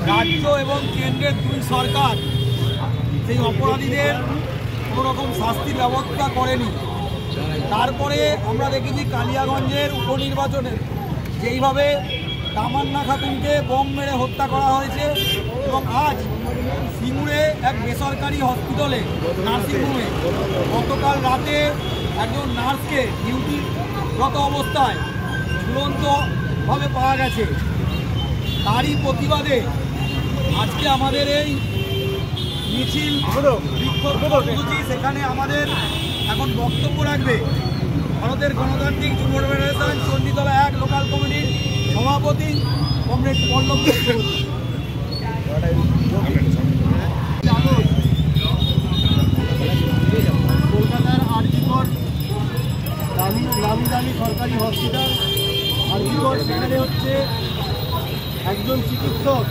রাজ্য এবং কেন্দ্রের দুই সরকার সেই অপরাধীদের কোনো রকম শাস্তির ব্যবস্থা করেনি। তারপরে আমরা দেখেছি কালিয়াগঞ্জের উপনির্বাচনে যেইভাবে তামান্না খাতুনকে বোম মেরে হত্যা করা হয়েছে এবং আজ সিঙ্গুরে এক বেসরকারি হসপিটালে নার্সিংহোমে গতকাল রাতে একজন নার্সকে ডিউটিরত অবস্থায় ঝুলন্তভাবে পাওয়া গেছে। তারই প্রতিবাদে আজকে আমাদের এই মিছিল বিক্ষোভ কর্মসূচি, সেখানে আমাদের এখন বক্তব্য রাখবে ভারতের গণতান্ত্রিক যুব ফেডারেশন চণ্ডীতলা 1 লোকাল কমিটির সভাপতি কমরেড পল্লব চক্রবর্তী। কলকাতার আরজিকর নামি দামি সরকারি হসপিটাল আরজিকর, সেখানে হচ্ছে একজন চিকিৎসক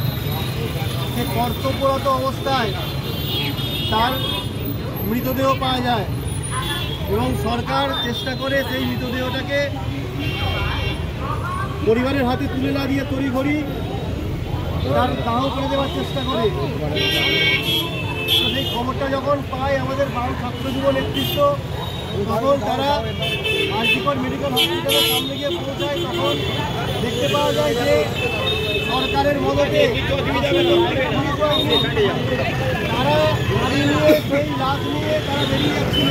সে কর্তব্যরত অবস্থায় তার মৃতদেহ পাওয়া যায় এবং সরকার চেষ্টা করে সেই মৃতদেহটাকে পরিবারের হাতে তুলে না দিয়ে তড়িঘড়ি তার দাহ করে দেওয়ার চেষ্টা করে। সেই খবরটা যখন পায় আমাদের বাম ছাত্র যুব নেতৃত্ব, তখন তারা আরজিকর মেডিকেল হসপিটালের সামনে গিয়ে পৌঁছায়। তখন দেখতে পাওয়া যায় যে সরকারের মদতে তারা গাড়ি নিয়ে সেই লাশ নিয়ে তারা বেরিয়ে যাচ্ছিল।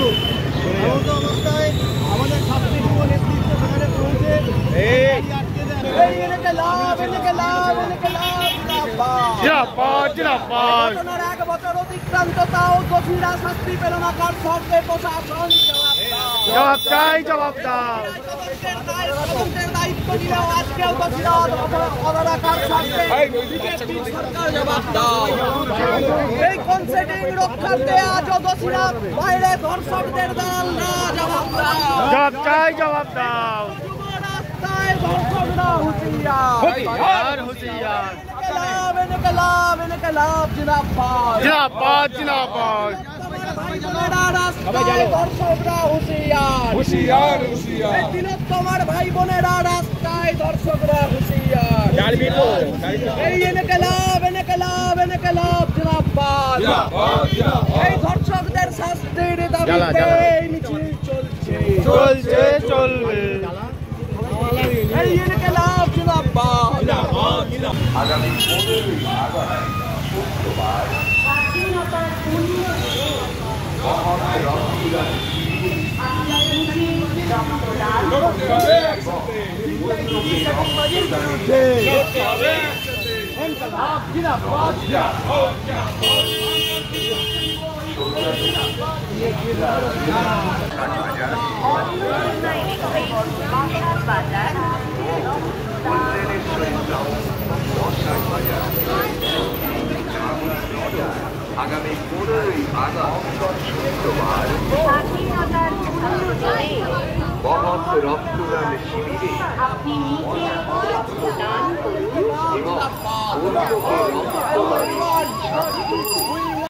এমন অবস্থায় আমাদের ছাত্র যুব নেতৃত্ব সেখানে পৌঁছে আটকে দেয়। এক বছর অতিক্রান্ত তাও দোষীরা শাস্তি পেল না, কার সঙ্গে প্রশাসন জবাব চাই, জবাব দাও। দায়িত্ব নিলেও আজকেও দোষীরা সরকার জবাব দাও। এই কনসেন্টিং রক্ষার্থে আজও দোষীরা বাইরে ধর্ষকদের দালাল না, জবাব দাও। জবাব চাই, জবাব দাও। রাস্তায় ধর্ষকরা হুঁশিয়ার, হুঁশিয়ার। ইনকলাব জিন্দাবাদ, জিন্দাবাদ, জিন্দাবাদ। রাস্তায় ধর্ষকরা হুঁশিয়ার, হুঁশিয়ার, হুঁশিয়ার। তোমার ভাই বোনেরা রাস্তায় ধর্ষকরা হুঁশিয়ার। এই ইনকলাব, ইনকলাব, ইনকলাব জিন্দাবাদ। এই ধর্ষকদের শাস্তির দাবিতে এই মিছিল চলছে, চলছে, চলবে। এই ইনকলাব জিন্দাবাদ। আগামী 15ই আগস্ট শুক্রবার স্বাধীনতার আগামী 15ই আগস্ট শুক্রবার মহৎ রক্তদান শিবিরে আপনি নিজে রক্তদান করুন এবং অন্যকে রক্তদান